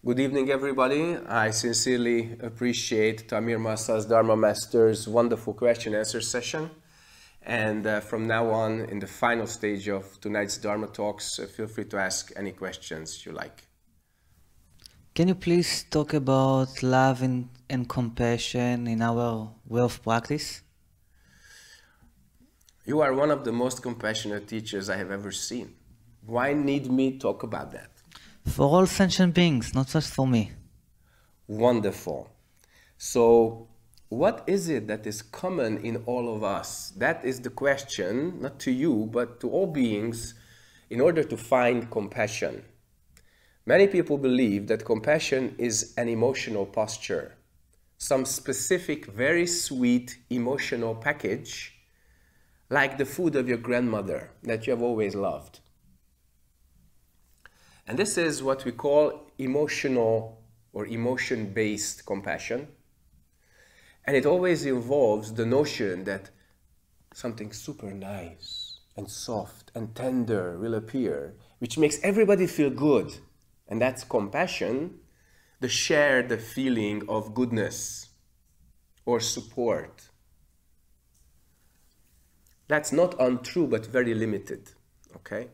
Good evening, everybody. I sincerely appreciate Tamir Masa's Dharma Master's wonderful question-answer session. And from now on, in the final stage of tonight's Dharma talks, feel free to ask any questions you like. Can you please talk about love and compassion in our way of practice? You are one of the most compassionate teachers I have ever seen. Why need me talk about that? For all sentient beings, not just for me. Wonderful. So, what is it that is common in all of us? That is the question, not to you, but to all beings, in order to find compassion. Many people believe that compassion is an emotional posture, some specific, very sweet emotional package, like the food of your grandmother that you have always loved. And this is what we call emotional or emotion-based compassion. And it always involves the notion that something super nice and soft and tender will appear, which makes everybody feel good. And that's compassion, the shared feeling of goodness or support. That's not untrue, but very limited, okay?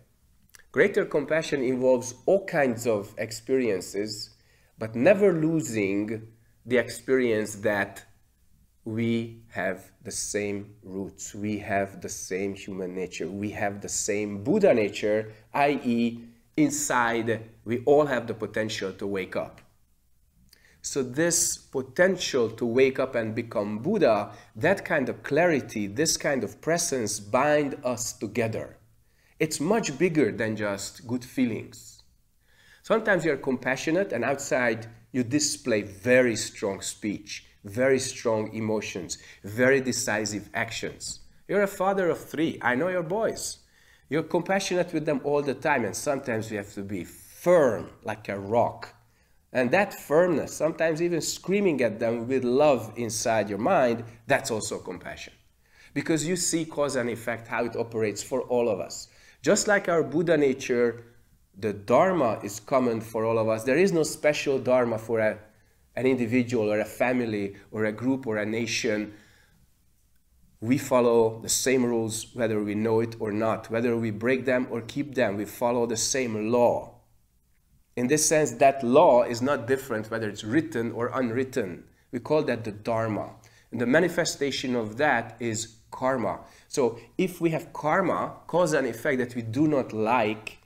Greater compassion involves all kinds of experiences, but never losing the experience that we have the same roots, we have the same human nature, we have the same Buddha nature, i.e., inside we all have the potential to wake up. So this potential to wake up and become Buddha, that kind of clarity, this kind of presence bind us together. It's much bigger than just good feelings. Sometimes you're compassionate and outside you display very strong speech, very strong emotions, very decisive actions. You're a father of 3. I know your boys. You're compassionate with them all the time, and sometimes you have to be firm like a rock. And that firmness, sometimes even screaming at them with love inside your mind, that's also compassion. Because you see cause and effect, how it operates for all of us. Just like our Buddha nature, the Dharma is common for all of us. There is no special Dharma for an individual or a family or a group or a nation. We follow the same rules whether we know it or not. Whether we break them or keep them, we follow the same law. In this sense, that law is not different whether it's written or unwritten. We call that the Dharma. And the manifestation of that is karma. So if we have karma, cause and effect that we do not like,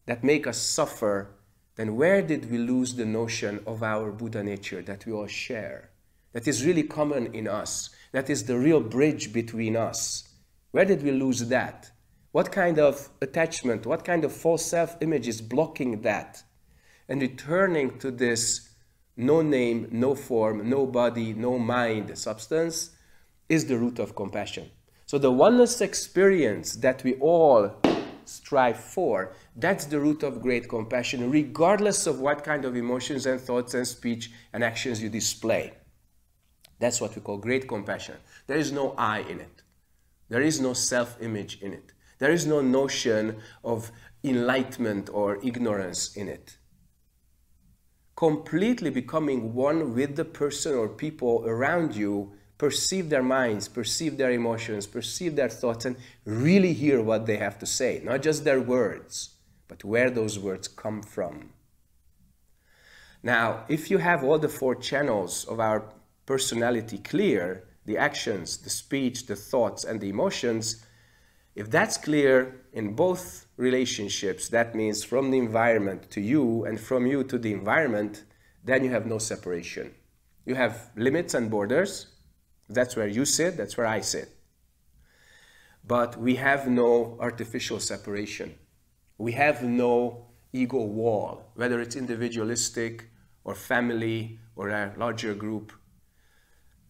that make us suffer, then where did we lose the notion of our Buddha nature that we all share? That is really common in us. That is the real bridge between us. Where did we lose that? What kind of attachment, what kind of false self-image is blocking that? And returning to this no name, no form, no body, no mind substance is the root of compassion. So the oneness experience that we all strive for, that's the root of great compassion, regardless of what kind of emotions and thoughts and speech and actions you display. That's what we call great compassion. There is no I in it. There is no self-image in it. There is no notion of enlightenment or ignorance in it. Completely becoming one with the person or people around you, perceive their minds, perceive their emotions, perceive their thoughts, and really hear what they have to say. Not just their words, but where those words come from. Now, if you have all the 4 channels of our personality clear, the actions, the speech, the thoughts, and the emotions, if that's clear in both relationships, that means from the environment to you and from you to the environment, then you have no separation. You have limits and borders. That's where you sit, that's where I sit. But we have no artificial separation. We have no ego wall, whether it's individualistic or family or a larger group.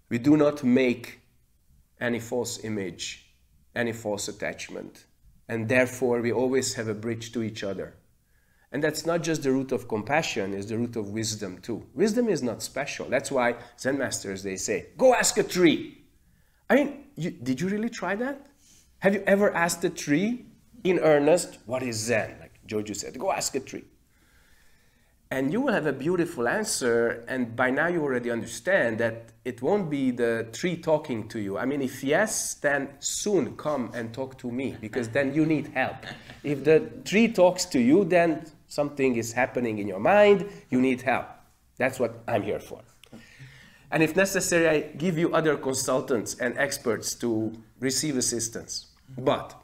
We do not make any false image, any false attachment. And therefore, we always have a bridge to each other. And that's not just the root of compassion, it's the root of wisdom too. Wisdom is not special. That's why Zen masters, they say, go ask a tree. I mean, did you really try that? Have you ever asked a tree in earnest, what is Zen? Like Joju said, go ask a tree. And you will have a beautiful answer, and by now you already understand that it won't be the tree talking to you. I mean, if yes, then soon come and talk to me, because then you need help. If the tree talks to you, then something is happening in your mind, you need help. That's what I'm here for. And if necessary, I give you other consultants and experts to receive assistance. But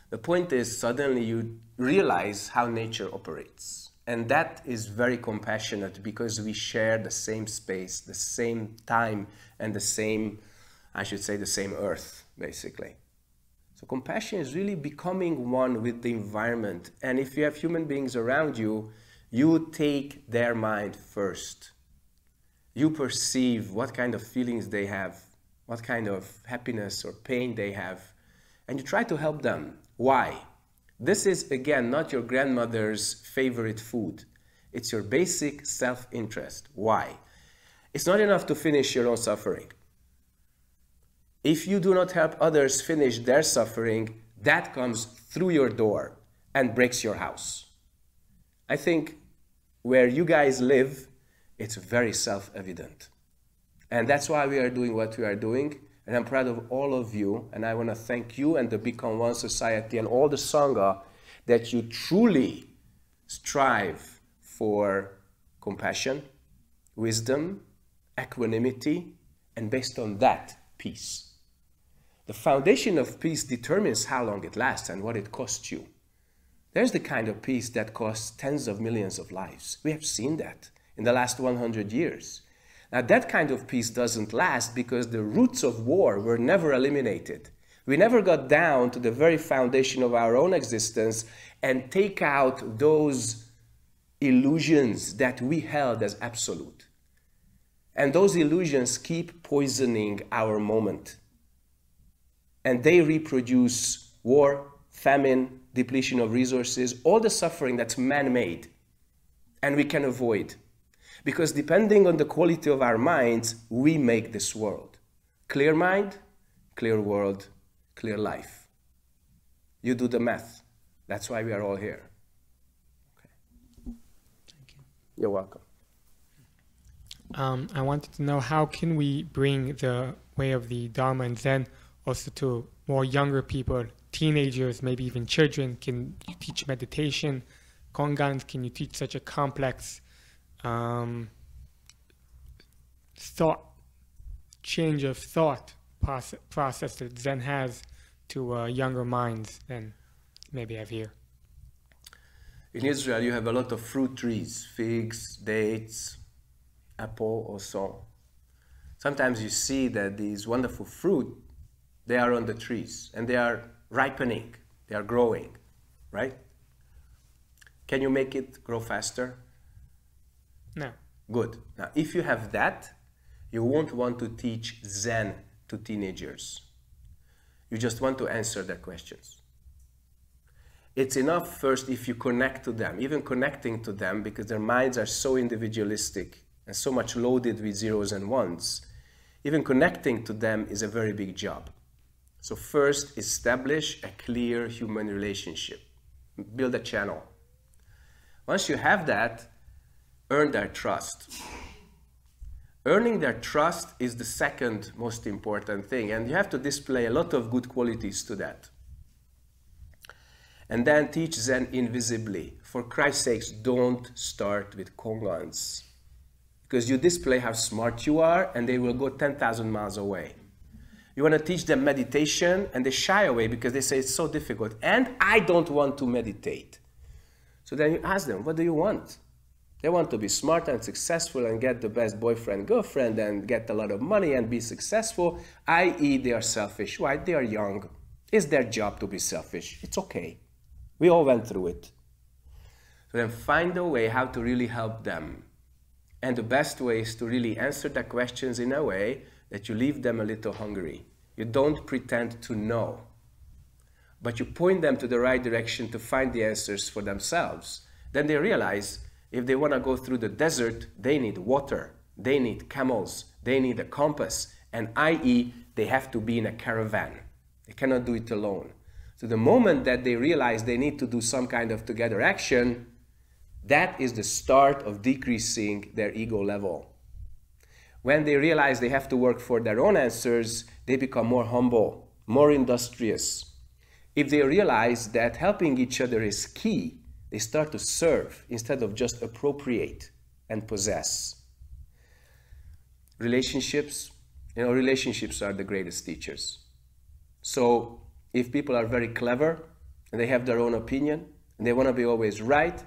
the point is, suddenly you realize how nature operates. And that is very compassionate because we share the same space, the same time, and the same, I should say, the same earth, basically. So compassion is really becoming one with the environment. And if you have human beings around you, you take their mind first. You perceive what kind of feelings they have, what kind of happiness or pain they have, and you try to help them. Why? This is, again, not your grandmother's favorite food. It's your basic self-interest. Why? It's not enough to finish your own suffering. If you do not help others finish their suffering, that comes through your door and breaks your house. I think where you guys live, it's very self-evident. And that's why we are doing what we are doing. And I'm proud of all of you, and I want to thank you and the Become One Society and all the Sangha that you truly strive for compassion, wisdom, equanimity, and based on that, peace. The foundation of peace determines how long it lasts and what it costs you. There's the kind of peace that costs tens of millions of lives. We have seen that in the last 100 years. Now, that kind of peace doesn't last because the roots of war were never eliminated. We never got down to the very foundation of our own existence and take out those illusions that we held as absolute. And those illusions keep poisoning our moment. And they reproduce war, famine, depletion of resources, all the suffering that's man-made, and we can avoid. Because depending on the quality of our minds, we make this world. Clear mind, clear world, clear life. You do the math. That's why we are all here. Okay. Thank you. You're welcome. I wanted to know, how can we bring the way of the Dharma and Zen also to more younger people, teenagers, maybe even children? Can you teach meditation? Ço'ng-gans, can you teach such a complex change of thought process that Zen has to younger minds than maybe I have here? In Israel, you have a lot of fruit trees, figs, dates, apple also. Sometimes you see that these wonderful fruit, they are on the trees and they are ripening, they are growing, right? Can you make it grow faster? No. Good. Now, if you have that, you won't want to teach Zen to teenagers. You just want to answer their questions. It's enough first if you connect to them, even connecting to them, because their minds are so individualistic and so much loaded with zeros and ones. Even connecting to them is a very big job. So first, establish a clear human relationship. Build a channel. Once you have that, earn their trust. Earning their trust is the second most important thing, and you have to display a lot of good qualities to that. And then teach Zen invisibly. For Christ's sakes, don't start with Ço'ng-gans, because you display how smart you are and they will go 10,000 miles away. You want to teach them meditation and they shy away because they say it's so difficult and I don't want to meditate. So then you ask them, what do you want? They want to be smart and successful and get the best boyfriend, girlfriend, and get a lot of money and be successful, i.e. they are selfish. Why? They are young. It's their job to be selfish. It's okay. We all went through it. So then find a way how to really help them. And the best way is to really answer their questions in a way that you leave them a little hungry. You don't pretend to know, but you point them to the right direction to find the answers for themselves. Then they realize if they want to go through the desert, they need water, they need camels, they need a compass, and i.e. they have to be in a caravan. They cannot do it alone. So the moment that they realize they need to do some kind of together action, that is the start of decreasing their ego level. When they realize they have to work for their own answers, they become more humble, more industrious. If they realize that helping each other is key, they start to serve instead of just appropriate and possess. Relationships, relationships are the greatest teachers. So if people are very clever and they have their own opinion and they want to be always right,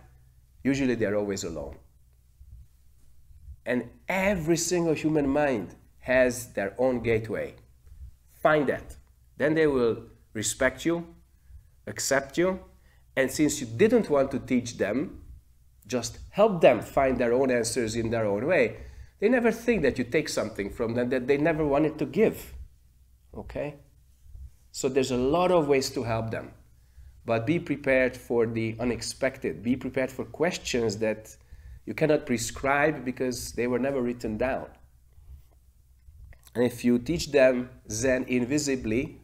usually they're always alone. And every single human mind has their own gateway. Find that. Then they will respect you, accept you, and since you didn't want to teach them, just help them find their own answers in their own way. They never think that you take something from them that they never wanted to give. Okay? So there's a lot of ways to help them. But be prepared for the unexpected. Be prepared for questions that you cannot prescribe because they were never written down. And if you teach them Zen invisibly,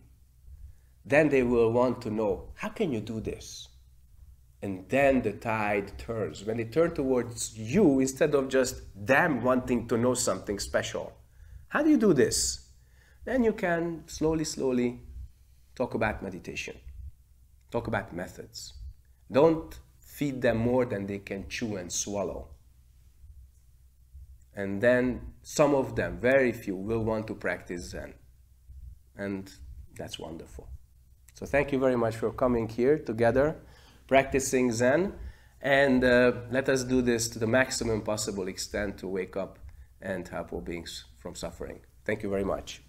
then they will want to know, how can you do this? And then the tide turns. When they turn towards you, instead of just them wanting to know something special. How do you do this? Then you can slowly, slowly talk about meditation. Talk about methods. Don't feed them more than they can chew and swallow. And then some of them, very few, will want to practice Zen. And that's wonderful. So thank you very much for coming here together, practicing Zen, and let us do this to the maximum possible extent to wake up and help all beings from suffering. Thank you very much.